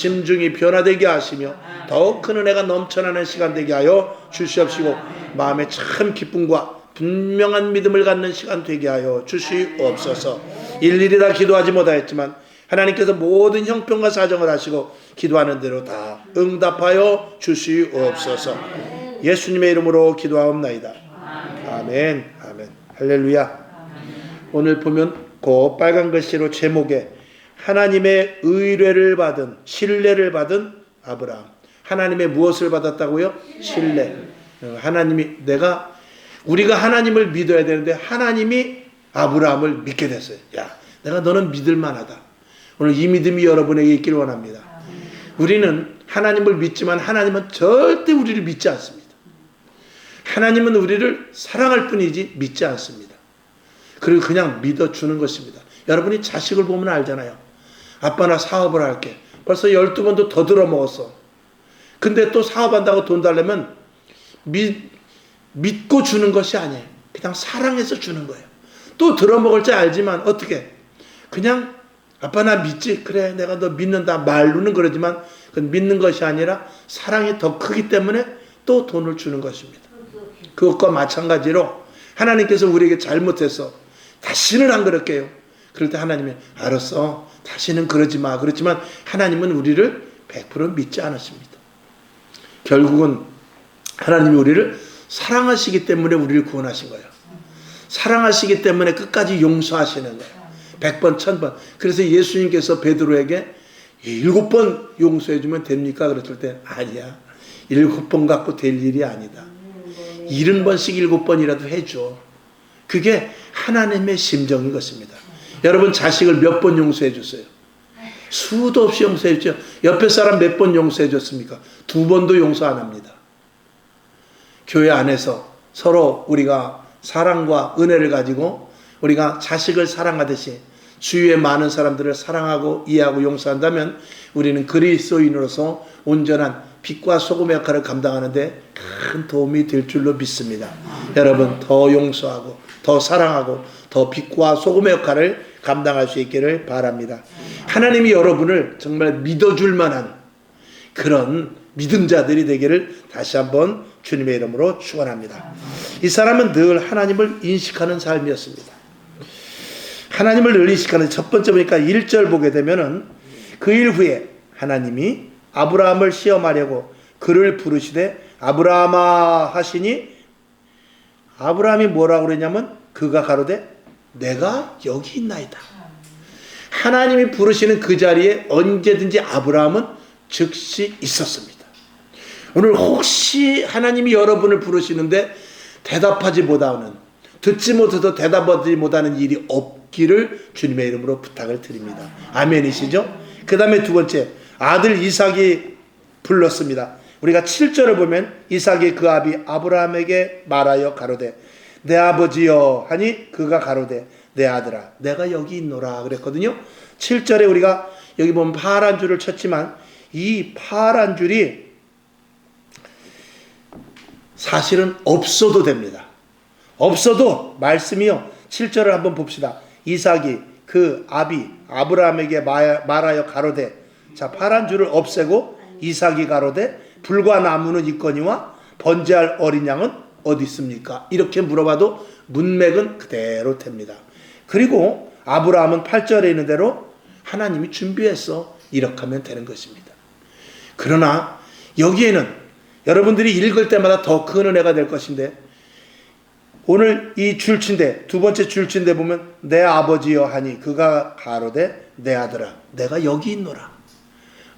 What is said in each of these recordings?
심중이 변화되게 하시며 더욱 큰 은혜가 넘쳐나는 시간 되게 하여 주시옵시고 마음에 참 기쁨과 분명한 믿음을 갖는 시간 되게 하여 주시옵소서. 일일이 다 기도하지 못하였지만 하나님께서 모든 형편과 사정을 하시고 기도하는 대로 다 응답하여 주시옵소서. 예수님의 이름으로 기도하옵나이다. 아멘. 아멘. 할렐루야. 오늘 보면 그 빨간 글씨로 제목에 하나님의 의뢰를 받은, 신뢰를 받은 아브라함. 하나님의 무엇을 받았다고요? 신뢰. 우리가 하나님을 믿어야 되는데 하나님이 아브라함을 믿게 됐어요. 야, 내가 너는 믿을 만하다. 오늘 이 믿음이 여러분에게 있길 원합니다. 우리는 하나님을 믿지만 하나님은 절대 우리를 믿지 않습니다. 하나님은 우리를 사랑할 뿐이지 믿지 않습니다. 그리고 그냥 믿어주는 것입니다. 여러분이 자식을 보면 알잖아요. 아빠 나 사업을 할게. 벌써 12번도 더 들어먹었어. 근데 또 사업한다고 돈 달라면 믿고 주는 것이 아니에요. 그냥 사랑해서 주는 거예요. 또 들어먹을 줄 알지만 어떻게? 그냥 아빠 나 믿지? 그래 내가 너 믿는다. 말로는 그러지만 그건 믿는 것이 아니라 사랑이 더 크기 때문에 또 돈을 주는 것입니다. 그것과 마찬가지로 하나님께서 우리에게 잘못해서 다시는 안 그럴게요. 그럴 때 하나님이 알았어. 다시는 그러지 마. 그렇지만 하나님은 우리를 100% 믿지 않으십니다. 결국은 하나님이 우리를 사랑하시기 때문에 우리를 구원하신 거예요. 사랑하시기 때문에 끝까지 용서하시는 거예요. 100번, 1000번. 그래서 예수님께서 베드로에게 7번 용서해주면 됩니까? 그랬을 때 아니야. 7번 갖고 될 일이 아니다. 70번씩 7번이라도 해줘. 그게 하나님의 심정인 것입니다. 여러분 자식을 몇 번 용서해 줬어요? 수도 없이 용서해 줬죠. 옆에 사람 몇 번 용서해 줬습니까? 2번도 용서 안 합니다. 교회 안에서 서로 우리가 사랑과 은혜를 가지고 우리가 자식을 사랑하듯이 주위의 많은 사람들을 사랑하고 이해하고 용서한다면 우리는 그리스도인으로서 온전한 빛과 소금의 역할을 감당하는데 큰 도움이 될 줄로 믿습니다. 여러분 더 용서하고 더 사랑하고 더 빛과 소금의 역할을 감당할 수 있기를 바랍니다. 하나님이 여러분을 정말 믿어줄 만한 그런 믿음자들이 되기를 다시 한번 주님의 이름으로 축원합니다. 이 사람은 늘 하나님을 인식하는 삶이었습니다. 하나님을 늘 인식하는 첫 번째 보니까 1절 보게 되면은 그 일 후에 하나님이 아브라함을 시험하려고 그를 부르시되 아브라함아 하시니 아브라함이 뭐라고 그랬냐면 그가 가로되 내가 여기 있나이다. 하나님이 부르시는 그 자리에 언제든지 아브라함은 즉시 있었습니다. 오늘 혹시 하나님이 여러분을 부르시는데 대답하지 못하는, 듣지 못해서 대답하지 못하는 일이 없기를 주님의 이름으로 부탁을 드립니다. 아멘이시죠? 그 다음에 두 번째 아들 이삭이 불렀습니다. 우리가 7절을 보면 이삭이 그 아비 아브라함에게 말하여 가로되 내 아버지여 하니 그가 가로되 내 아들아 내가 여기 있노라 그랬거든요. 7절에 우리가 여기 보면 파란 줄을 쳤지만 이 파란 줄이 사실은 없어도 됩니다. 없어도 말씀이요. 7절을 한번 봅시다. 이삭이 그 아비 아브라함에게 말하여 가로되 자 파란 줄을 없애고 이삭이 가로되 불과 나무는 있거니와 번제할 어린 양은 어디 있습니까? 이렇게 물어봐도 문맥은 그대로 됩니다. 그리고 아브라함은 8절에 있는 대로 하나님이 준비했어. 이렇게 하면 되는 것입니다. 그러나 여기에는 여러분들이 읽을 때마다 더 큰 은혜가 될 것인데 오늘 이 줄친데 두 번째 줄친데 보면 내 아버지여 하니 그가 가로되 내 아들아 내가 여기 있노라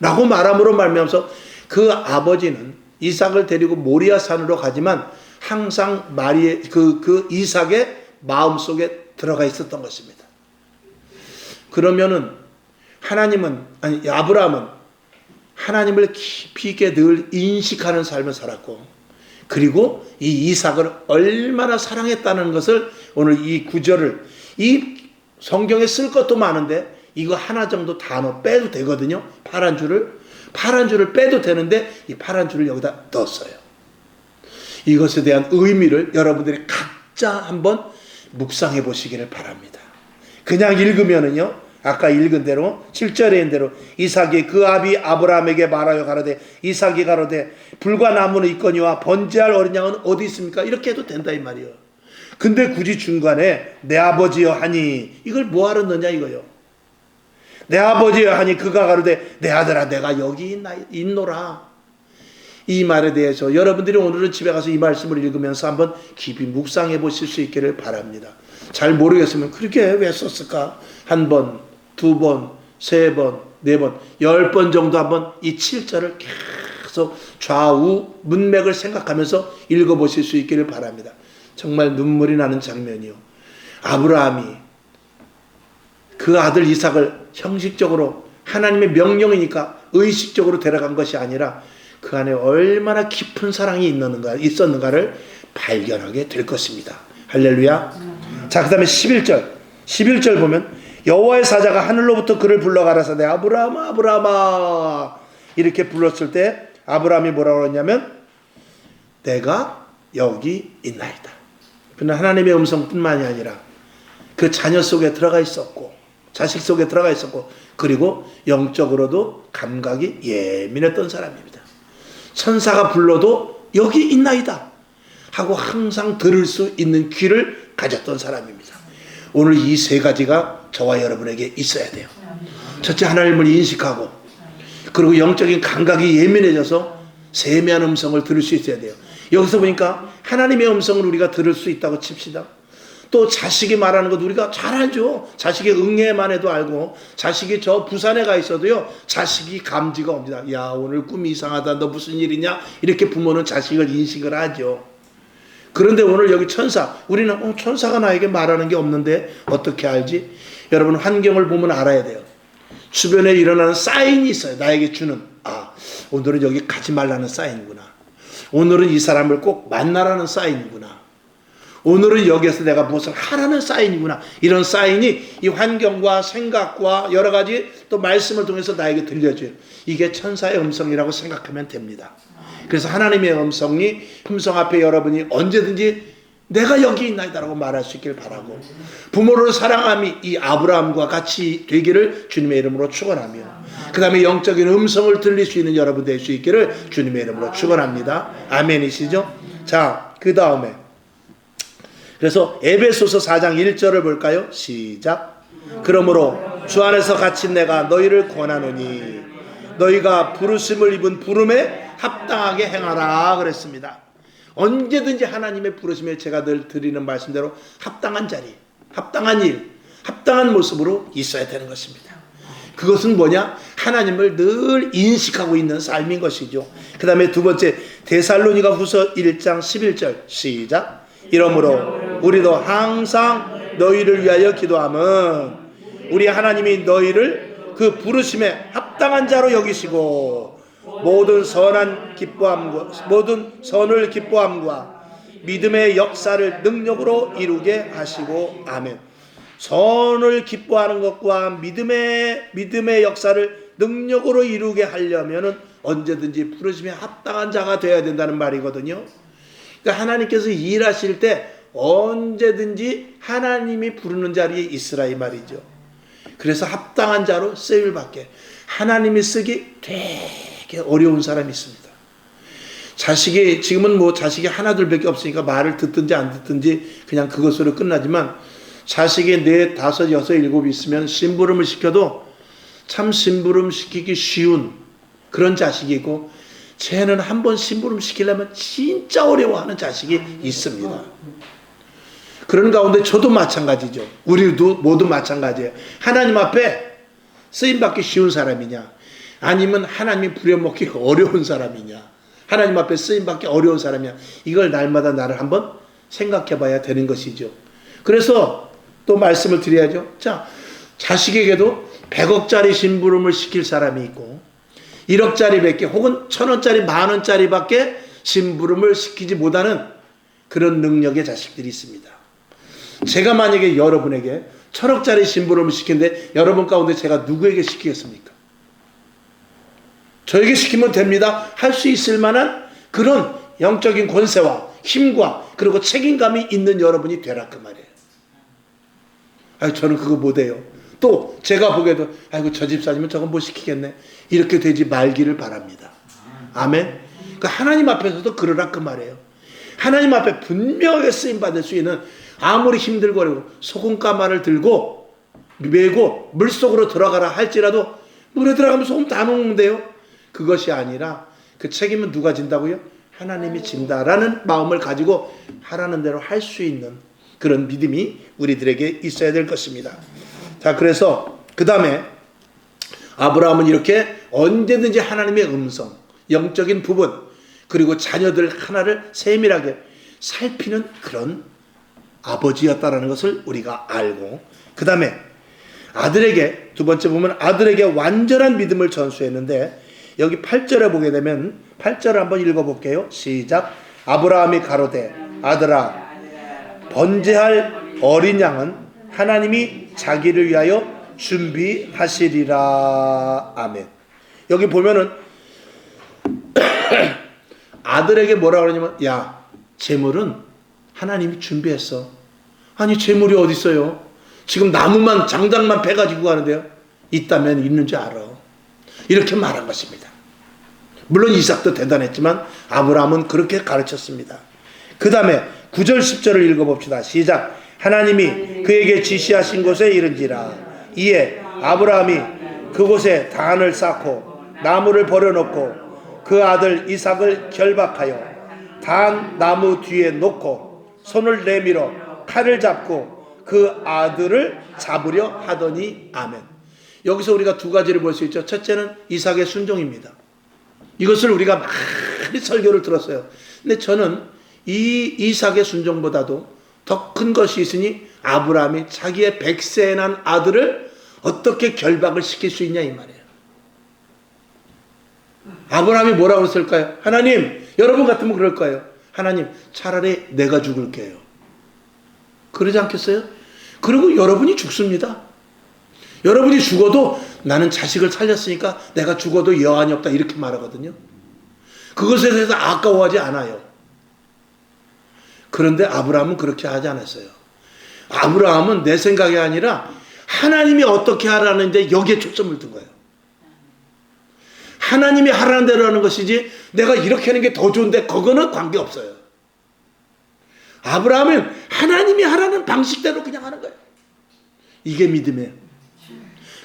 라고 말함으로 말미암아서 그 아버지는 이삭을 데리고 모리아 산으로 가지만 항상 그 이삭의 마음속에 들어가 있었던 것입니다. 그러면은 아브라함은 하나님을 깊이 있게 늘 인식하는 삶을 살았고 그리고 이 이삭을 얼마나 사랑했다는 것을 오늘 이 구절을 이 성경에 쓸 것도 많은데 이거 하나 정도 단어 빼도 되거든요. 파란 줄을 빼도 되는데 이 파란 줄을 여기다 넣었어요. 이것에 대한 의미를 여러분들이 각자 한번 묵상해 보시기를 바랍니다. 그냥 읽으면은요 아까 읽은 대로 7절에 있는 대로 이삭이 그 아비 아브라함에게 말하여 가로되 이삭이 가로되 불과 나무는 있거니와 번제할 어린 양은 어디 있습니까? 이렇게 해도 된다 이 말이요. 근데 굳이 중간에 내 아버지여 하니 이걸 뭐하러 넣냐 이거요. 내 아버지여 하니 그가 가로되 내 아들아 내가 여기 있노라. 이 말에 대해서 여러분들이 오늘은 집에 가서 이 말씀을 읽으면서 한번 깊이 묵상해 보실 수 있기를 바랍니다. 잘 모르겠으면 그렇게 왜 썼을까? 한 번, 두 번, 세 번, 네 번, 10번 정도 한번 이 7절을 계속 좌우 문맥을 생각하면서 읽어보실 수 있기를 바랍니다. 정말 눈물이 나는 장면이요. 아브라함이 그 아들 이삭을 형식적으로 하나님의 명령이니까 의식적으로 데려간 것이 아니라 그 안에 얼마나 깊은 사랑이 있었는가를 발견하게 될 것입니다. 할렐루야. 자, 그 다음에 11절 보면 여호와의 사자가 하늘로부터 그를 불러 가라사대 아브라함아 아브라함아 이렇게 불렀을 때 아브라함이 뭐라고 그러냐면 내가 여기 있나이다. 그는 하나님의 음성뿐만이 아니라 그 자녀 속에 들어가 있었고 자식 속에 들어가 있었고 그리고 영적으로도 감각이 예민했던 사람입니다. 천사가 불러도 여기 있나이다 하고 항상 들을 수 있는 귀를 가졌던 사람입니다. 오늘 이 세 가지가 저와 여러분에게 있어야 돼요. 첫째, 하나님을 인식하고 그리고 영적인 감각이 예민해져서 세미한 음성을 들을 수 있어야 돼요. 여기서 보니까 하나님의 음성을 우리가 들을 수 있다고 칩시다. 또 자식이 말하는 것도 우리가 잘 알죠. 자식의 응애만 해도 알고 자식이 저 부산에 가 있어도요 자식이 감지가 옵니다. 야 오늘 꿈이 이상하다 너 무슨 일이냐 이렇게 부모는 자식을 인식을 하죠. 그런데 오늘 여기 천사 우리는 천사가 나에게 말하는 게 없는데 어떻게 알지? 여러분 환경을 보면 알아야 돼요. 주변에 일어나는 사인이 있어요. 나에게 주는 오늘은 여기 가지 말라는 사인이구나. 오늘은 이 사람을 꼭 만나라는 사인이구나. 오늘은 여기에서 내가 무엇을 하라는 사인이구나. 이런 사인이 이 환경과 생각과 여러 가지 또 말씀을 통해서 나에게 들려줘요. 이게 천사의 음성이라고 생각하면 됩니다. 그래서 하나님의 음성 앞에 여러분이 언제든지 내가 여기 있나이다라고 말할 수 있길 바라고 부모를 사랑함이 이 아브라함과 같이 되기를 주님의 이름으로 축원하며 그 다음에 영적인 음성을 들릴 수 있는 여러분 될 수 있기를 주님의 이름으로 축원합니다. 아멘이시죠? 자, 그 다음에 그래서 에베소서 4장 1절을 볼까요? 시작. 그러므로 주 안에서 갇힌 내가 너희를 권하노니 너희가 부르심을 입은 부름에 합당하게 행하라 그랬습니다. 언제든지 하나님의 부르심에 제가 늘 드리는 말씀대로 합당한 자리, 합당한 일, 합당한 모습으로 있어야 되는 것입니다. 그것은 뭐냐? 하나님을 늘 인식하고 있는 삶인 것이죠. 그 다음에 두 번째 데살로니가 후서 1장 11절 시작. 이러므로 우리도 항상 너희를 위하여 기도함은 우리 하나님이 너희를 그 부르심에 합당한 자로 여기시고 모든 선을 기뻐함과 믿음의 역사를 능력으로 이루게 하시고 아멘. 선을 기뻐하는 것과 믿음의 역사를 능력으로 이루게 하려면은 언제든지 부르심에 합당한 자가 되어야 된다는 말이거든요. 그러니까 하나님께서 일하실 때 언제든지 하나님이 부르는 자리에 있으라 이 말이죠. 그래서 합당한 자로 쓰임을 받게 하나님이 쓰기 되게 어려운 사람이 있습니다. 지금은 자식이 하나 둘밖에 없으니까 말을 듣든지 안 듣든지 그냥 그것으로 끝나지만 자식이 4, 5, 6, 7 있으면 심부름을 시켜도 참 심부름 시키기 쉬운 그런 자식이 있고 쟤는 한번 심부름 시키려면 진짜 어려워하는 자식이 있습니다. 그런 가운데 저도 마찬가지죠. 우리도 모두 마찬가지예요. 하나님 앞에 쓰임받기 쉬운 사람이냐 아니면 하나님이 부려먹기 어려운 사람이냐 하나님 앞에 쓰임받기 어려운 사람이냐 이걸 날마다 나를 한번 생각해 봐야 되는 것이죠. 그래서 또 말씀을 드려야죠. 자, 자식에게도 100억짜리 심부름을 시킬 사람이 있고 1억짜리 밖에 혹은 1000원짜리 만원짜리 밖에 심부름을 시키지 못하는 그런 능력의 자식들이 있습니다. 제가 만약에 여러분에게 1000억짜리 심부름을 시키는데 여러분 가운데 제가 누구에게 시키겠습니까? 저에게 시키면 됩니다. 할 수 있을 만한 그런 영적인 권세와 힘과 그리고 책임감이 있는 여러분이 되라 그 말이에요. 저는 그거 못해요. 또 제가 보기에도 아이고 저 집사님은 저건 못 시키겠네. 이렇게 되지 말기를 바랍니다. 아멘. 그 하나님 앞에서도 그러라 그 말이에요. 하나님 앞에 분명하게 쓰임받을 수 있는 아무리 힘들고 소금가마를 들고 메고 물속으로 들어가라 할지라도 물에 들어가면 소금 다 녹는데요. 그것이 아니라 그 책임은 누가 진다고요? 하나님이 진다라는 마음을 가지고 하라는 대로 할 수 있는 그런 믿음이 우리들에게 있어야 될 것입니다. 자, 그래서 그 다음에 아브라함은 이렇게 언제든지 하나님의 음성, 영적인 부분, 그리고 자녀들 하나를 세밀하게 살피는 그런 아버지였다라는 것을 우리가 알고, 그 다음에 아들에게, 두 번째 보면 아들에게 완전한 믿음을 전수했는데, 여기 8절에 보게 되면 8절을 한번 읽어볼게요. 시작. 아브라함이 가로되 아들아, 번제할 어린 양은 하나님이 자기를 위하여 준비하시리라. 아멘. 여기 보면은 아들에게 뭐라 그러냐면, 야, 재물은 하나님이 준비했어. 아니, 재물이 어디 있어요? 지금 나무만 장작만 패가지고 가는데요. 있다면 있는 줄 알아. 이렇게 말한 것입니다. 물론 이삭도 대단했지만 아브라함은 그렇게 가르쳤습니다. 그 다음에 9절 10절을 읽어봅시다. 시작. 하나님이 그에게 지시하신 곳에 이른지라. 이에 아브라함이 그곳에 단을 쌓고 나무를 버려놓고 그 아들 이삭을 결박하여 단 나무 뒤에 놓고 손을 내밀어 칼을 잡고 그 아들을 잡으려 하더니. 아멘. 여기서 우리가 두 가지를 볼 수 있죠. 첫째는 이삭의 순종입니다. 이것을 우리가 많이 설교를 들었어요. 근데 저는 이 이삭의 순종보다도 더 큰 것이 있으니 아브라함이 자기의 100세에 난 아들을 어떻게 결박을 시킬 수 있냐 이 말이에요. 아브라함이 뭐라고 했을까요? 하나님, 여러분 같으면 그럴 거예요. 하나님, 차라리 내가 죽을게요. 그러지 않겠어요? 그리고 여러분이 죽습니다. 여러분이 죽어도 나는 자식을 살렸으니까 내가 죽어도 여한이 없다 이렇게 말하거든요. 그것에 대해서 아까워하지 않아요. 그런데 아브라함은 그렇게 하지 않았어요. 아브라함은 내 생각이 아니라 하나님이 어떻게 하라는데 여기에 초점을 둔 거예요. 하나님이 하라는 대로 하는 것이지 내가 이렇게 하는 게 더 좋은데 그거는 관계없어요. 아브라함은 하나님이 하라는 방식대로 그냥 하는 거예요. 이게 믿음이에요.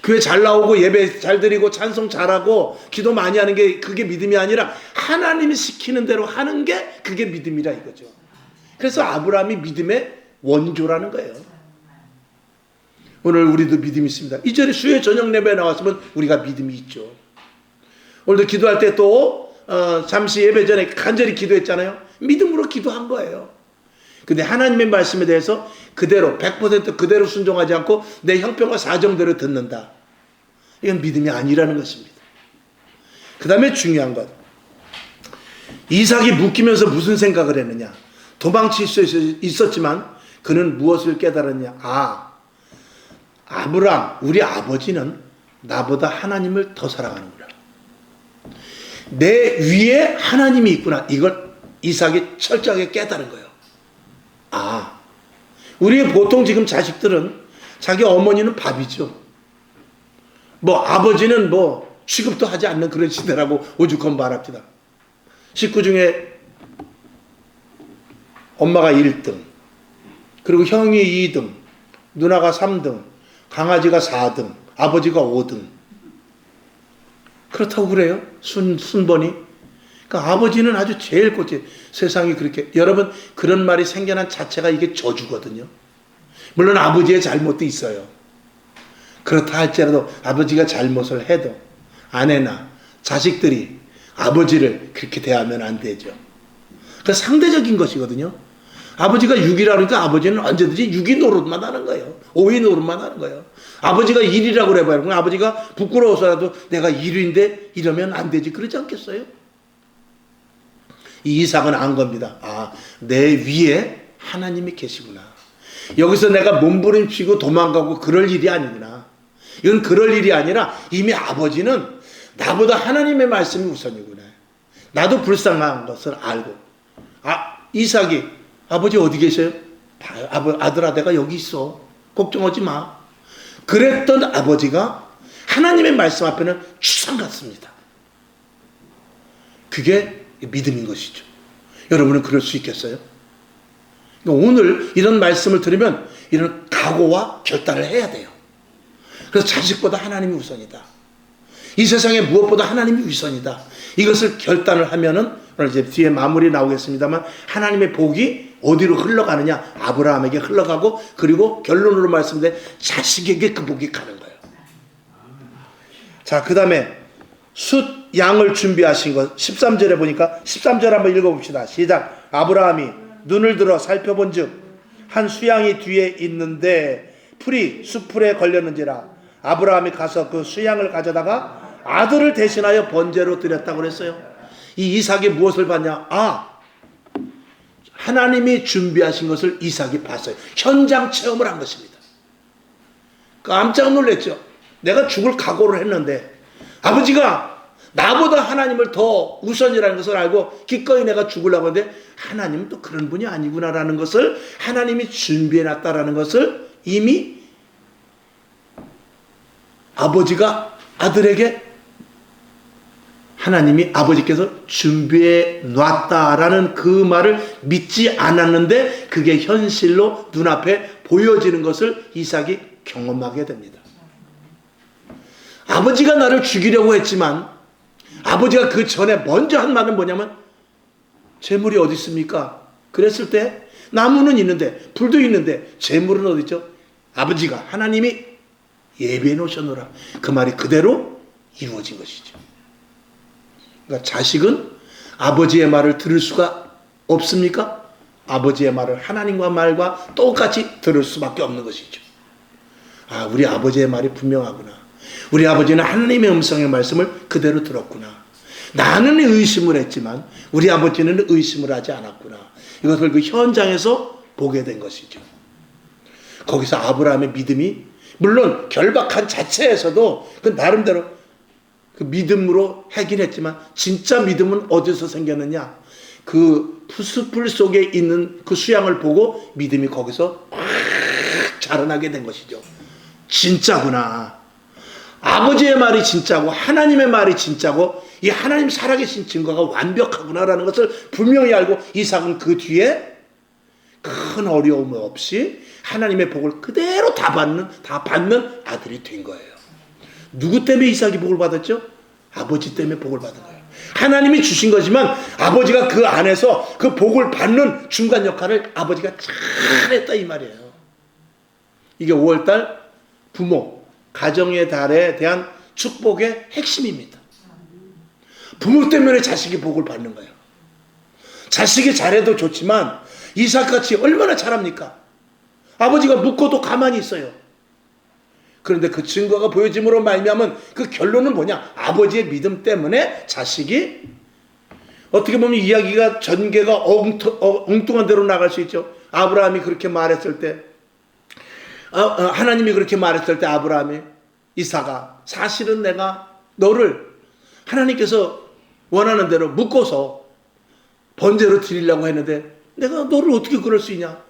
교회 잘 나오고 예배 잘 드리고 찬송 잘하고 기도 많이 하는 게 그게 믿음이 아니라 하나님이 시키는 대로 하는 게 그게 믿음이라 이거죠. 그래서 아브라함이 믿음의 원조라는 거예요. 오늘 우리도 믿음이 있습니다. 이 자리에 수요 저녁 예배에 나왔으면 우리가 믿음이 있죠. 오늘도 기도할 때 또 잠시 예배 전에 간절히 기도했잖아요. 믿음으로 기도한 거예요. 근데 하나님의 말씀에 대해서 그대로 100% 그대로 순종하지 않고 내 형편과 사정대로 듣는다. 이건 믿음이 아니라는 것입니다. 그 다음에 중요한 것, 이삭이 묶이면서 무슨 생각을 했느냐. 도망칠 수 있었지만 그는 무엇을 깨달았냐. 아브라함, 우리 아버지는 나보다 하나님을 더 사랑하는구나. 내 위에 하나님이 있구나. 이걸 이삭이 철저하게 깨달은 거예요. 우리 보통 지금 자식들은 자기 어머니는 밥이죠. 아버지는 취급도 하지 않는 그런 시대라고 오죽하면 말합니다. 식구 중에 엄마가 1등, 그리고 형이 2등, 누나가 3등, 강아지가 4등, 아버지가 5등. 그렇다고 그래요. 순번이. 그러니까 아버지는 아주 제일 꼴찌. 세상이 그렇게. 여러분, 그런 말이 생겨난 자체가 이게 저주거든요. 물론 아버지의 잘못도 있어요. 그렇다 할지라도 아버지가 잘못을 해도 아내나 자식들이 아버지를 그렇게 대하면 안 되죠. 그 상대적인 것이거든요. 아버지가 6이라 그러니까 아버지는 언제든지 6이 노릇만 하는 거예요. 5이 노릇만 하는 거예요. 아버지가 1이라고 그래봐요. 그럼 아버지가 부끄러워서라도 내가 1위인데 이러면 안 되지. 그러지 않겠어요? 이 이삭은 안 겁니다. 내 위에 하나님이 계시구나. 여기서 내가 몸부림치고 도망가고 그럴 일이 아니구나. 이건 그럴 일이 아니라 이미 아버지는 나보다 하나님의 말씀이 우선이구나. 나도 불쌍한 것을 알고. 이삭이 아버지 어디 계세요? 아들아, 내가 여기 있어. 걱정하지 마. 그랬던 아버지가 하나님의 말씀 앞에는 추상 같습니다. 그게 믿음인 것이죠. 여러분은 그럴 수 있겠어요? 오늘 이런 말씀을 들으면 이런 각오와 결단을 해야 돼요. 그래서 자식보다 하나님이 우선이다. 이 세상에 무엇보다 하나님이 우선이다. 이것을 결단을 하면은 오늘 이제 뒤에 마무리 나오겠습니다만 하나님의 복이 어디로 흘러가느냐? 아브라함에게 흘러가고 그리고 결론으로 말씀드린 자식에게 그 복이 가는 거예요. 자, 그 다음에 숫 양을 준비하신 것 13절에 보니까 13절 한번 읽어봅시다. 시작. 아브라함이 눈을 들어 살펴본 즉 한 수양이 뒤에 있는데 풀이 숫풀에 걸렸는지라 아브라함이 가서 그 수양을 가져다가 아들을 대신하여 번제로 드렸다고 그랬어요. 이 이삭이 무엇을 봤냐? 하나님이 준비하신 것을 이삭이 봤어요. 현장 체험을 한 것입니다. 깜짝 놀랐죠. 내가 죽을 각오를 했는데 아버지가 나보다 하나님을 더 우선이라는 것을 알고 기꺼이 내가 죽으려고 하는데 하나님은 또 그런 분이 아니구나라는 것을 하나님이 준비해놨다라는 것을 이미 아버지가 아들에게 하나님이 아버지께서 준비해 놨다라는 그 말을 믿지 않았는데 그게 현실로 눈앞에 보여지는 것을 이삭이 경험하게 됩니다. 아버지가 나를 죽이려고 했지만 아버지가 그 전에 먼저 한 말은 뭐냐면 재물이 어디 있습니까? 그랬을 때 나무는 있는데 불도 있는데 재물은 어디 있죠? 아버지가 하나님이 예배해 놓으셨노라. 그 말이 그대로 이루어진 것이죠. 그러니까 자식은 아버지의 말을 들을 수가 없습니까? 아버지의 말을 하나님과 말과 똑같이 들을 수밖에 없는 것이죠. 우리 아버지의 말이 분명하구나. 우리 아버지는 하나님의 음성의 말씀을 그대로 들었구나. 나는 의심을 했지만 우리 아버지는 의심을 하지 않았구나. 이것을 그 현장에서 보게 된 것이죠. 거기서 아브라함의 믿음이 물론 결박한 자체에서도 그 나름대로 그 믿음으로 하긴 했지만 진짜 믿음은 어디서 생겼느냐? 그 푸스풀 속에 있는 그 수양을 보고 믿음이 거기서 확 자라나게 된 것이죠. 진짜구나. 아버지의 말이 진짜고 하나님의 말이 진짜고 이 하나님 살아계신 증거가 완벽하구나라는 것을 분명히 알고 이삭은 그 뒤에 큰 어려움 없이 하나님의 복을 그대로 다 받는 아들이 된 거예요. 누구 때문에 이삭이 복을 받았죠? 아버지 때문에 복을 받은 거예요. 하나님이 주신 거지만 아버지가 그 안에서 그 복을 받는 중간 역할을 아버지가 잘했다 이 말이에요. 이게 5월달 부모 가정의 달에 대한 축복의 핵심입니다. 부모 때문에 자식이 복을 받는 거예요. 자식이 잘해도 좋지만 이삭같이 얼마나 잘합니까? 아버지가 묻고도 가만히 있어요. 그런데 그 증거가 보여짐으로 말미암은 그 결론은 뭐냐? 아버지의 믿음 때문에 자식이 어떻게 보면 이야기가 전개가 엉뚱한 대로 나갈 수 있죠. 아브라함이 그렇게 말했을 때 하나님이 그렇게 말했을 때 아브라함이 이삭아 사실은 내가 너를 하나님께서 원하는 대로 묶어서 번제로 드리려고 했는데 내가 너를 어떻게 그럴 수 있냐?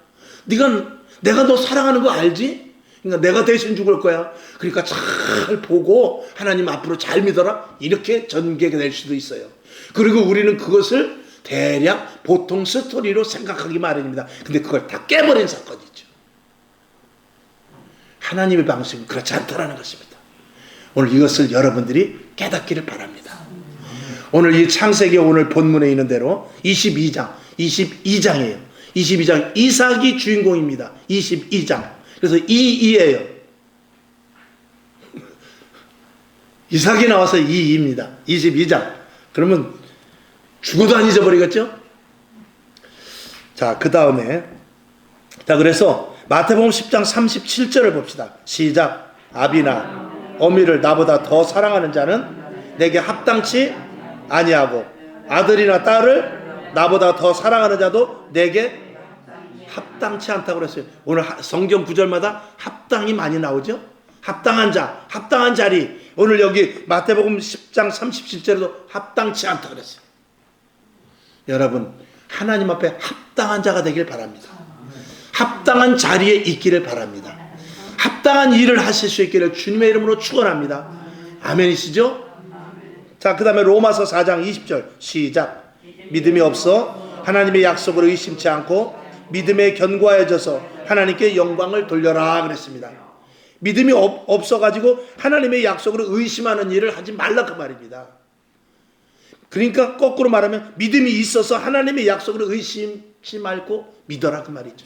내가 너 사랑하는 거 알지? 그러니까 내가 대신 죽을 거야. 그러니까 잘 보고 하나님 앞으로 잘 믿어라. 이렇게 전개가 될 수도 있어요. 그리고 우리는 그것을 대략 보통 스토리로 생각하기 마련입니다. 근데 그걸 다 깨버린 사건이죠. 하나님의 방식은 그렇지 않다라는 것입니다. 오늘 이것을 여러분들이 깨닫기를 바랍니다. 오늘 이 창세기 오늘 본문에 있는 대로 22장이에요. 22장 이삭이 주인공입니다. 22장. 그래서 22예요. 이삭이 나와서 22입니다. 22장. 그러면 죽어도 안 잊어버리겠죠? 자, 그 다음에 그래서 마태복음 10장 37절을 봅시다. 시작. 아비나 어미를 나보다 더 사랑하는 자는 내게 합당치 아니하고 아들이나 딸을 나보다 더 사랑하는 자도 내게 합당치 않다고 그랬어요. 오늘 성경 구절마다 합당이 많이 나오죠. 합당한 자, 합당한 자리. 오늘 여기 마태복음 10장 37절에도 합당치 않다고 그랬어요. 여러분 하나님 앞에 합당한 자가 되길 바랍니다. 합당한 자리에 있기를 바랍니다. 합당한 일을 하실 수 있기를 주님의 이름으로 축원합니다. 아멘이시죠? 자, 그 다음에 로마서 4장 20절 시작. 믿음이 없어 하나님의 약속을 의심치 않고 믿음에 견고하여져서 하나님께 영광을 돌려라 그랬습니다. 믿음이 없어가지고 하나님의 약속을 의심하는 일을 하지 말라 그 말입니다. 그러니까 거꾸로 말하면 믿음이 있어서 하나님의 약속을 의심치 말고 믿어라 그 말이죠.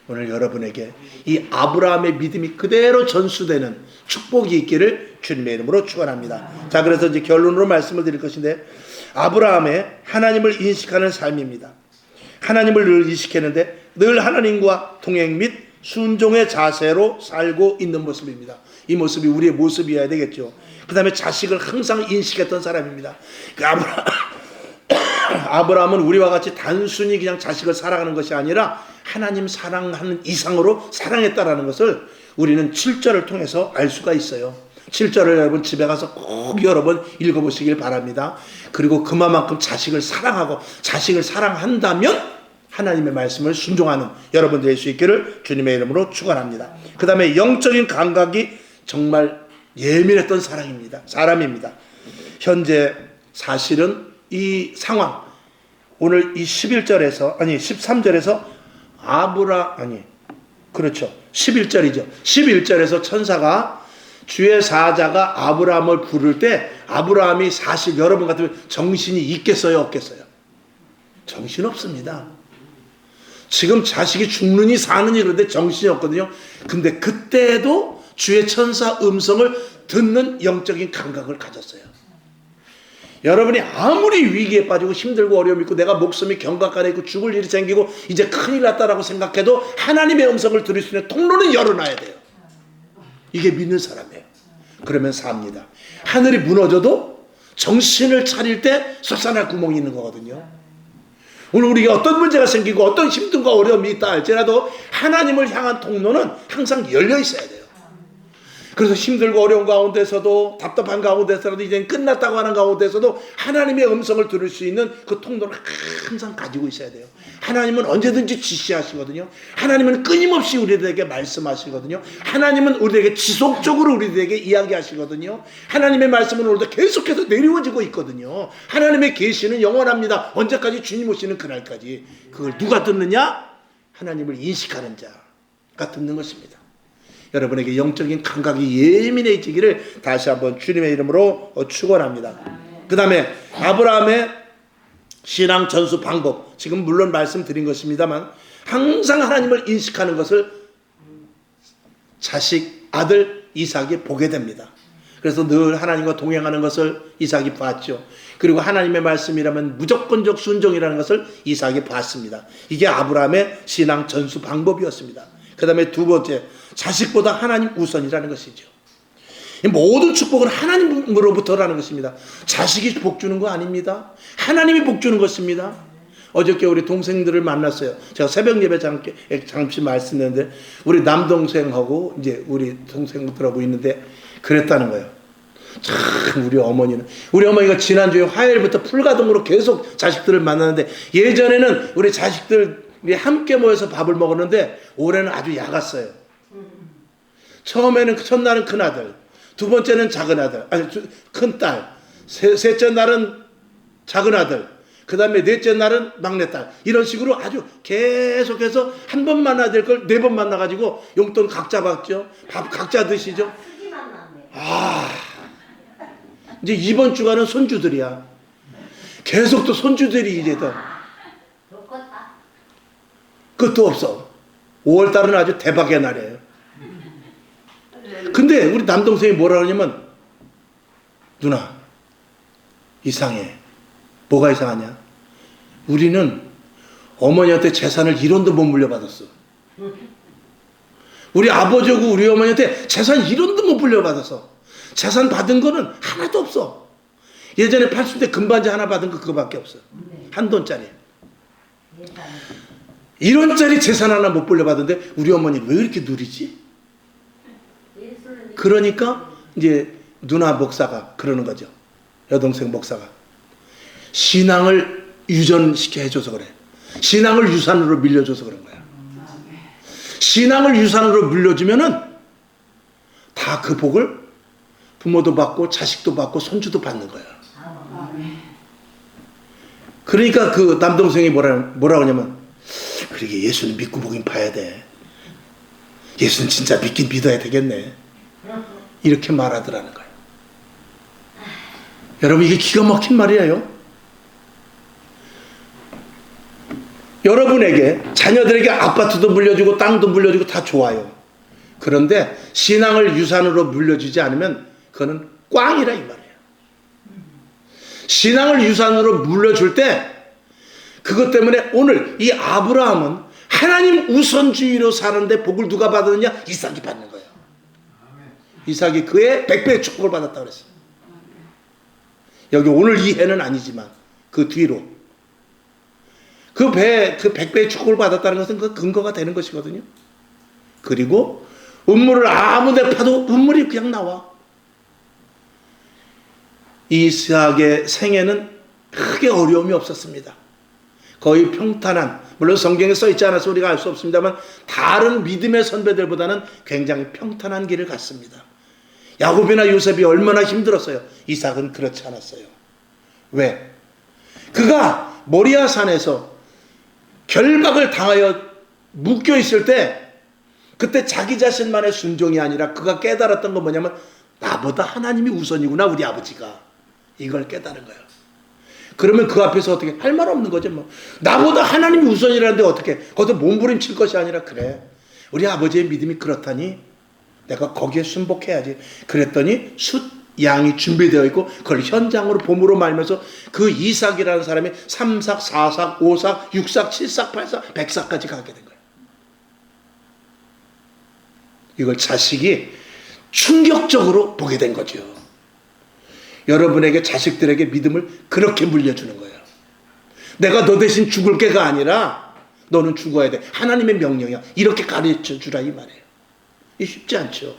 오늘 여러분에게 이 아브라함의 믿음이 그대로 전수되는 축복이 있기를 주님의 이름으로 축원합니다. 자, 그래서 이제 결론으로 말씀을 드릴 것인데, 아브라함의 하나님을 인식하는 삶입니다. 하나님을 늘 인식했는데 늘 하나님과 동행 및 순종의 자세로 살고 있는 모습입니다. 이 모습이 우리의 모습이어야 되겠죠. 그 다음에 자식을 항상 인식했던 사람입니다. 그 아브라함은 우리와 같이 단순히 그냥 자식을 사랑하는 것이 아니라 하나님 사랑하는 이상으로 사랑했다라는 것을 우리는 7절을 통해서 알 수가 있어요. 7절을 여러분 집에 가서 꼭 여러 번 읽어보시길 바랍니다. 그리고 그만큼 자식을 사랑하고 자식을 사랑한다면 하나님의 말씀을 순종하는 여러분 될 수 있기를 주님의 이름으로 축원합니다. 그 다음에 영적인 감각이 정말 예민했던 사람입니다. 현재 사실은 이 상황, 오늘 이 13절에서 11절이죠. 11절에서 천사가 주의 사자가 아브라함을 부를 때 아브라함이 사실 여러분 같으면 정신이 있겠어요, 없겠어요? 정신 없습니다. 지금 자식이 죽느니 사느니 그런데 정신이 없거든요. 근데 그때도 주의 천사 음성을 듣는 영적인 감각을 가졌어요. 여러분이 아무리 위기에 빠지고 힘들고 어려움이 있고 내가 목숨이 경각간에 있고 죽을 일이 생기고 이제 큰일 났다라고 생각해도 하나님의 음성을 들을 수 있는 통로는 열어놔야 돼요. 이게 믿는 사람이에요. 그러면 삽니다. 하늘이 무너져도 정신을 차릴 때 솟아날 구멍이 있는 거거든요. 오늘 우리가 어떤 문제가 생기고 어떤 힘든가 어려움이 있다 할지라도 하나님을 향한 통로는 항상 열려 있어야 돼요. 그래서 힘들고 어려운 가운데서도 답답한 가운데서라도 이제 끝났다고 하는 가운데서도 하나님의 음성을 들을 수 있는 그 통로를 항상 가지고 있어야 돼요. 하나님은 언제든지 지시하시거든요. 하나님은 끊임없이 우리들에게 말씀하시거든요. 하나님은 우리에게 지속적으로 우리들에게 이야기하시거든요. 하나님의 말씀은 오늘도 계속해서 내려오지고 있거든요. 하나님의 계시는 영원합니다. 언제까지? 주님 오시는 그날까지. 그걸 누가 듣느냐? 하나님을 인식하는 자가 듣는 것입니다. 여러분에게 영적인 감각이 예민해지기를 다시 한번 주님의 이름으로 축원합니다. 그 다음에 아브라함의 신앙 전수 방법, 지금 물론 말씀드린 것입니다만 항상 하나님을 인식하는 것을 자식 아들 이삭이 보게 됩니다. 그래서 늘 하나님과 동행하는 것을 이삭이 봤죠. 그리고 하나님의 말씀이라면 무조건적 순종이라는 것을 이삭이 봤습니다. 이게 아브라함의 신앙 전수 방법이었습니다. 그 다음에 두 번째, 자식보다 하나님 우선이라는 것이죠. 모든 축복은 하나님으로부터라는 것입니다. 자식이 복 주는 거 아닙니다. 하나님이 복 주는 것입니다. 어저께 우리 동생들을 만났어요. 제가 새벽 예배 잠시 말씀드렸는데 우리 남동생하고 이제 우리 동생들하고 있는데 그랬다는 거예요. 참 우리 어머니가 지난주에 화요일부터 풀가동으로 계속 자식들을 만나는데 예전에는 우리 자식들 함께 모여서 밥을 먹었는데 올해는 아주 야갔어요. 처음에는 첫날은 큰아들, 두 번째는 작은아들, 큰딸, 셋째 날은 작은아들, 그 다음에 넷째 날은 막내딸, 이런 식으로 아주 계속해서 한 번 만나야 될 걸 네 번 만나가지고 용돈 각자 받죠. 밥 각자 드시죠. 이제 이번 주간은 손주들이야. 계속 또 손주들이 이제 더 끝도 없어. 5월달은 아주 대박의 날이에요. 근데 우리 남동생이 뭐라 그러냐면 누나 이상해. 뭐가 이상하냐? 우리는 어머니한테 재산을 1원도 못 물려받았어. 우리 아버지하고 우리 어머니한테 재산 1원도 못 물려받았어. 재산 받은 거는 하나도 없어. 예전에 80대 금반지 하나 받은 거 그거밖에 없어. 한돈짜리. 1원짜리 재산 하나 못 물려받았는데 우리 어머니 왜 이렇게 누리지? 그러니까 이제 누나 목사가 그러는 거죠. 여동생 목사가 신앙을 유전시켜 해줘서 그래. 신앙을 유산으로 밀려줘서 그런 거야. 신앙을 유산으로 물려주면은 다 그 복을 부모도 받고 자식도 받고 손주도 받는 거야. 그러니까 그 남동생이 뭐라고 하냐면, 그러게 예수는 믿고 보긴 봐야 돼. 예수는 진짜 믿긴 믿어야 되겠네. 이렇게 말하더라는 거예요. 여러분, 이게 기가 막힌 말이에요. 여러분에게, 자녀들에게 아파트도 물려주고 땅도 물려주고 다 좋아요. 그런데 신앙을 유산으로 물려주지 않으면 그거는 꽝이라 이 말이에요. 신앙을 유산으로 물려줄 때 그것 때문에 오늘 이 아브라함은 하나님 우선주의로 사는데 복을 누가 받았느냐? 이삭이 받는 거예요. 이삭이 그의 100배의 축복을 받았다고 그랬어요. 여기 오늘 이 해는 아니지만 그 뒤로 그 100배의 축복을 받았다는 것은 그 근거가 되는 것이거든요. 그리고 음물을 아무 데 파도 음물이 그냥 나와. 이삭의 생애는 크게 어려움이 없었습니다. 거의 평탄한, 물론 성경에 써있지 않아서 우리가 알 수 없습니다만 다른 믿음의 선배들보다는 굉장히 평탄한 길을 갔습니다. 야곱이나 요셉이 얼마나 힘들었어요. 이삭은 그렇지 않았어요. 왜? 그가 모리아 산에서 결박을 당하여 묶여 있을 때 그때 자기 자신만의 순종이 아니라 그가 깨달았던 건 뭐냐면 나보다 하나님이 우선이구나, 우리 아버지가. 이걸 깨달은 거예요. 그러면 그 앞에서 어떻게 할 말 없는 거죠. 뭐 나보다 하나님이 우선이라는데 어떻게 거기서 몸부림칠 것이 아니라, 그래, 우리 아버지의 믿음이 그렇다니 내가 거기에 순복해야지. 그랬더니 숫 양이 준비되어 있고 그걸 현장으로 봄으로 말면서 그 이삭이라는 사람이 3삭, 4삭, 5삭, 6삭, 7삭, 8삭, 100삭까지 가게 된 거예요. 이걸 자식이 충격적으로 보게 된 거죠. 여러분에게, 자식들에게 믿음을 그렇게 물려주는 거예요. 내가 너 대신 죽을 게가 아니라 너는 죽어야 돼. 하나님의 명령이야. 이렇게 가르쳐 주라 이 말이에요. 이 쉽지 않죠.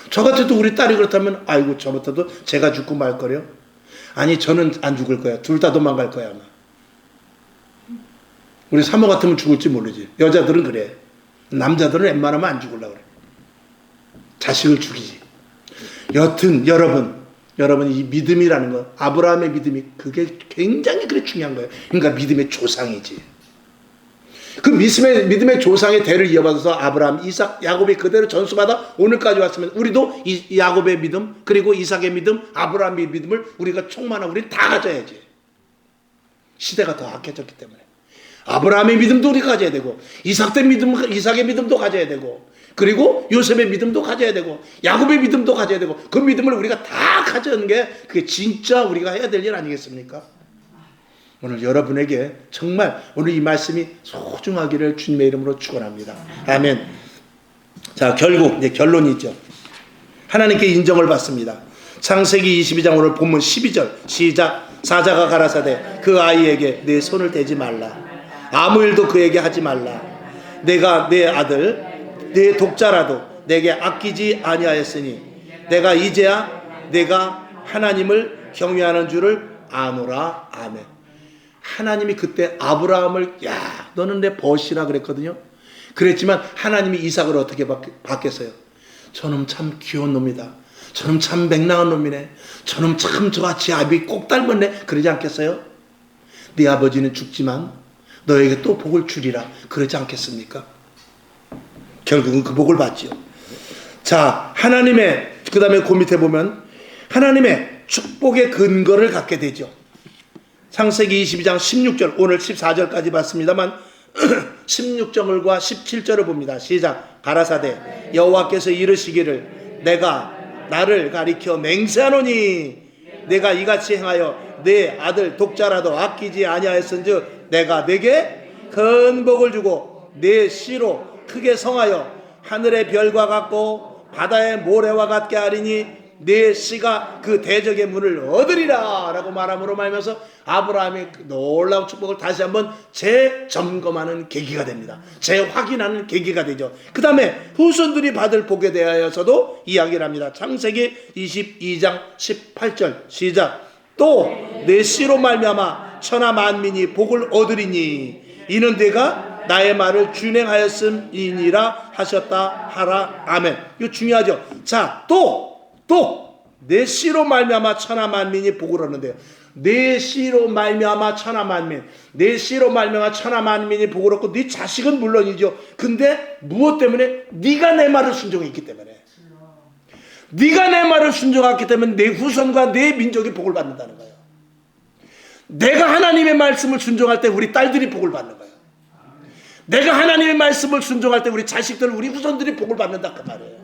저 같아도 우리 딸이 그렇다면 아이고 저부터도 제가 죽고 말 거래요. 아니 저는 안 죽을 거야. 둘 다 도망갈 거야 아마. 우리 사모 같으면 죽을지 모르지. 여자들은 그래. 남자들은 웬만하면 안 죽으려고 그래. 자식을 죽이지. 여튼 여러분 이 믿음이라는 거, 아브라함의 믿음이 그게 굉장히 그래 중요한 거예요. 그러니까 믿음의 조상이지. 그 믿음의 조상의 대를 이어받아서 아브라함, 이삭, 야곱이 그대로 전수받아 오늘까지 왔으면 우리도 이 야곱의 믿음, 그리고 이삭의 믿음, 아브라함의 믿음을 우리가 충만하고 우리 다 가져야지. 시대가 더 악해졌기 때문에. 아브라함의 믿음도 우리가 가져야 되고, 이삭의 믿음도 가져야 되고, 그리고 요셉의 믿음도 가져야 되고, 야곱의 믿음도 가져야 되고, 그 믿음을 우리가 다 가져는 게 그게 진짜 우리가 해야 될 일 아니겠습니까? 오늘 여러분에게 정말 오늘 이 말씀이 소중하기를 주님의 이름으로 축원합니다. 아멘. 자, 결국 이제 결론이 있죠. 하나님께 인정을 받습니다. 창세기 22장 오늘 본문 12절 시작. 사자가 가라사대 그 아이에게 내 손을 대지 말라. 아무 일도 그에게 하지 말라. 내가 내 아들 내 독자라도 내게 아끼지 아니하였으니 내가 이제야 내가 하나님을 경외하는 줄을 아노라. 아멘. 하나님이 그때 아브라함을 야 너는 내 벗이라 그랬거든요. 그랬지만 하나님이 이삭을 어떻게 받겠어요? 저놈 참 귀여운 놈이다. 저놈 참 맹랑한 놈이네. 저놈 참 저같이 아비 꼭 닮았네. 그러지 않겠어요? 네 아버지는 죽지만 너에게 또 복을 주리라. 그러지 않겠습니까? 결국은 그 복을 받지요. 자, 하나님의 그 다음에 그 밑에 보면 하나님의 축복의 근거를 갖게 되죠. 창세기 22장 16절 오늘 14절까지 봤습니다만 16절과 17절을 봅니다. 시작. 가라사대 여호와께서 이르시기를 내가 나를 가리켜 맹세하노니 내가 이같이 행하여 내 아들 독자라도 아끼지 아니하였은즉 내가 내게 큰 복을 주고 내 씨로 크게 성하여 하늘의 별과 같고 바다의 모래와 같게 하리니 내 씨가 그 대적의 문을 얻으리라 라고 말함으로 말면서 아브라함의 놀라운 축복을 다시 한번 재점검하는 계기가 됩니다. 재확인하는 계기가 되죠. 그 다음에 후손들이 받을 복에 대하여서도 이야기를 합니다. 창세기 22장 18절 시작. 또 내 씨로 말미암아 천하 만민이 복을 얻으리니 이는 내가 나의 말을 준행하였음이니라 하셨다 하라. 아멘. 이거 중요하죠. 자, 또 내 씨로 말미암아 천하 만민이 복을 얻는데요. 내 씨로 말미암아 천하 만민, 내 씨로 말미암아 천하 만민이 복을 얻고 네 자식은 물론이죠. 근데 무엇 때문에? 네가 내 말을 순종했기 때문에. 네가 내 말을 순종했기 때문에 내 후손과 내 민족이 복을 받는다는 거예요. 내가 하나님의 말씀을 순종할 때 우리 딸들이 복을 받는 거예요. 내가 하나님의 말씀을 순종할 때 우리 자식들, 우리 후손들이 복을 받는다 그 말이에요.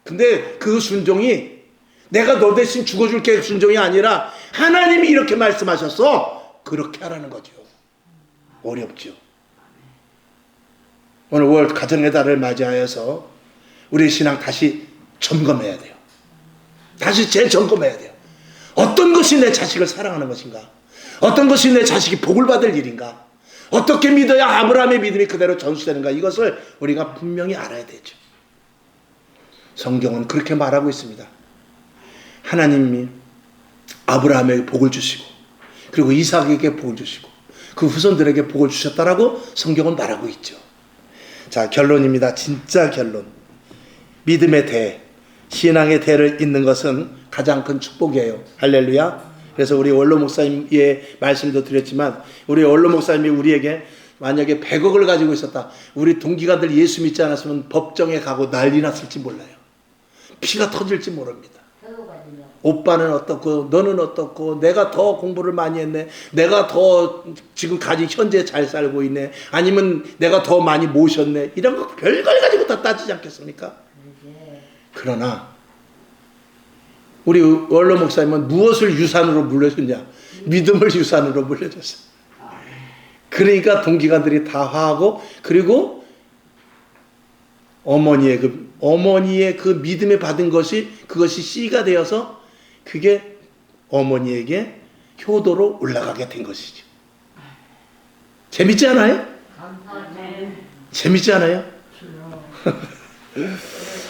근데 그 순종이 내가 너 대신 죽어줄게 순종이 아니라 하나님이 이렇게 말씀하셨어. 그렇게 하라는 거죠. 어렵죠. 오늘 5월 가정의 달을 맞이하여서 우리의 신앙 다시 점검해야 돼요. 다시 재점검해야 돼요. 어떤 것이 내 자식을 사랑하는 것인가? 어떤 것이 내 자식이 복을 받을 일인가? 어떻게 믿어야 아브라함의 믿음이 그대로 전수되는가? 이것을 우리가 분명히 알아야 되죠. 성경은 그렇게 말하고 있습니다. 하나님이 아브라함에게 복을 주시고 그리고 이삭에게 복을 주시고 그 후손들에게 복을 주셨다라고 성경은 말하고 있죠. 자, 결론입니다. 진짜 결론. 믿음의 대, 신앙의 대를 잇는 것은 가장 큰 축복이에요. 할렐루야. 그래서 우리 원로 목사님의 말씀도 드렸지만 우리 원로 목사님이 우리에게 만약에 100억을 가지고 있었다. 우리 동기가들 예수 믿지 않았으면 법정에 가고 난리 났을지 몰라요. 피가 터질지 모릅니다. 오빠는 어떻고 너는 어떻고 내가 더 공부를 많이 했네. 내가 더 지금까지 현재 잘 살고 있네. 아니면 내가 더 많이 모셨네. 이런 거 별걸 가지고 다 따지지 않겠습니까? 그러나 우리 원로 목사님은 무엇을 유산으로 물려줬냐? 믿음을 유산으로 물려줬어요. 그러니까 동기관들이 다 화하고 그리고 어머니의 그 믿음에 받은 것이 그것이 씨가 되어서 그게 어머니에게 효도로 올라가게 된 것이죠. 재밌지 않아요? 재밌지 않아요?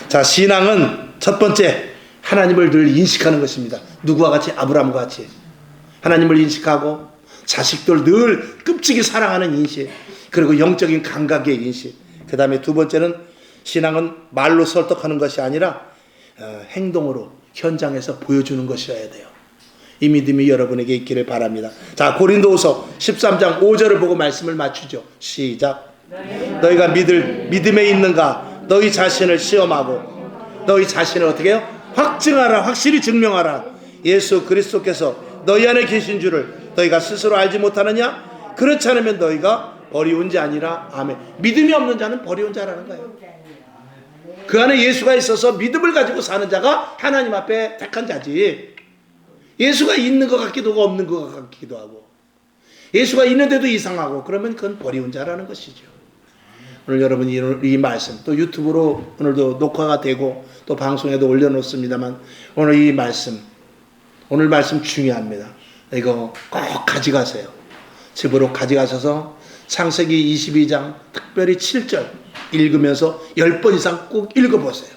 자, 신앙은 첫 번째 하나님을 늘 인식하는 것입니다. 누구와 같이? 아브라함과 같이 하나님을 인식하고 자식들 늘 끔찍이 사랑하는 인식, 그리고 영적인 감각의 인식. 그 다음에 두 번째는 신앙은 말로 설득하는 것이 아니라 행동으로 현장에서 보여주는 것이어야 돼요. 이 믿음이 여러분에게 있기를 바랍니다. 자, 고린도후서 13장 5절을 보고 말씀을 맞추죠. 시작. 너희가 믿음에 있는가? 너희 자신을 시험하고 너희 자신을 어떻게 해요? 확증하라. 확실히 증명하라. 예수 그리스도께서 너희 안에 계신 줄을 너희가 스스로 알지 못하느냐? 그렇지 않으면 너희가 버리운 자 아니라. 아멘. 믿음이 없는 자는 버리운 자라는 거예요. 그 안에 예수가 있어서 믿음을 가지고 사는 자가 하나님 앞에 택한 자지. 예수가 있는 것 같기도 하고 없는 것 같기도 하고 예수가 있는데도 이상하고 그러면 그건 버리운 자라는 것이죠. 오늘 여러분이 이 말씀 또 유튜브로 오늘도 녹화가 되고 또 방송에도 올려놓습니다만 오늘 이 말씀, 오늘 말씀 중요합니다. 이거 꼭 가져가세요. 집으로 가져가셔서 창세기 22장 특별히 7절 읽으면서 10번 이상 꼭 읽어보세요.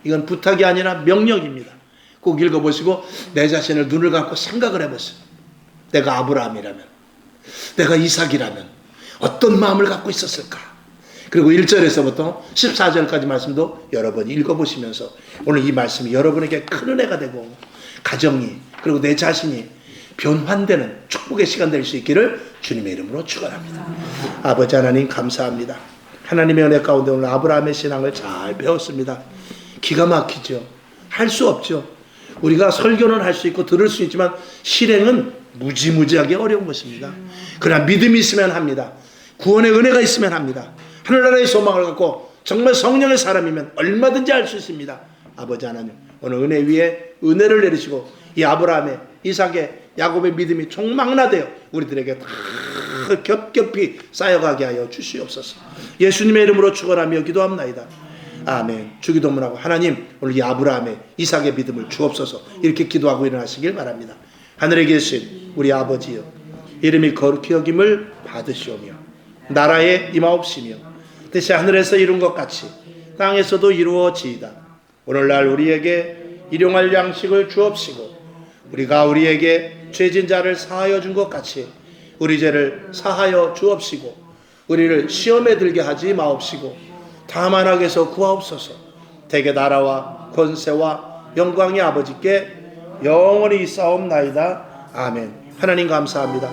이건 부탁이 아니라 명령입니다. 꼭 읽어보시고 내 자신을 눈을 감고 생각을 해보세요. 내가 아브라함이라면, 내가 이삭이라면 어떤 마음을 갖고 있었을까? 그리고 1절에서부터 14절까지 말씀도 여러 번 읽어보시면서 오늘 이 말씀이 여러분에게 큰 은혜가 되고 가정이 그리고 내 자신이 변환되는 축복의 시간 될 수 있기를 주님의 이름으로 축원합니다. 아버지 하나님 감사합니다. 하나님의 은혜 가운데 오늘 아브라함의 신앙을 잘 배웠습니다. 기가 막히죠. 할 수 없죠. 우리가 설교는 할 수 있고 들을 수 있지만 실행은 무지무지하게 어려운 것입니다. 그러나 믿음이 있으면 합니다. 구원의 은혜가 있으면 합니다. 하늘나라의 소망을 갖고 정말 성령의 사람이면 얼마든지 할 수 있습니다. 아버지 하나님 오늘 은혜 위에 은혜를 내리시고 이 아브라함의 이삭의 야곱의 믿음이 총망라되어 우리들에게 다 겹겹이 쌓여가게 하여 주시옵소서. 예수님의 이름으로 축원하며 기도합나이다. 아멘. 주기도문하고 하나님 오늘 이 아브라함의 이삭의 믿음을 주옵소서. 이렇게 기도하고 일어나시길 바랍니다. 하늘에 계신 우리 아버지여, 이름이 거룩히 여김을 받으시오며 나라에 임하옵시며 뜻이 하늘에서 이룬 것 같이 땅에서도 이루어지이다. 오늘날 우리에게 일용할 양식을 주옵시고 우리가 우리에게 죄진 자를 사하여 준 것 같이 우리 죄를 사하여 주옵시고 우리를 시험에 들게 하지 마옵시고 다만 악에서 구하옵소서. 대개 나라와 권세와 영광이 아버지께 영원히 있사옵나이다. 아멘. 하나님 감사합니다.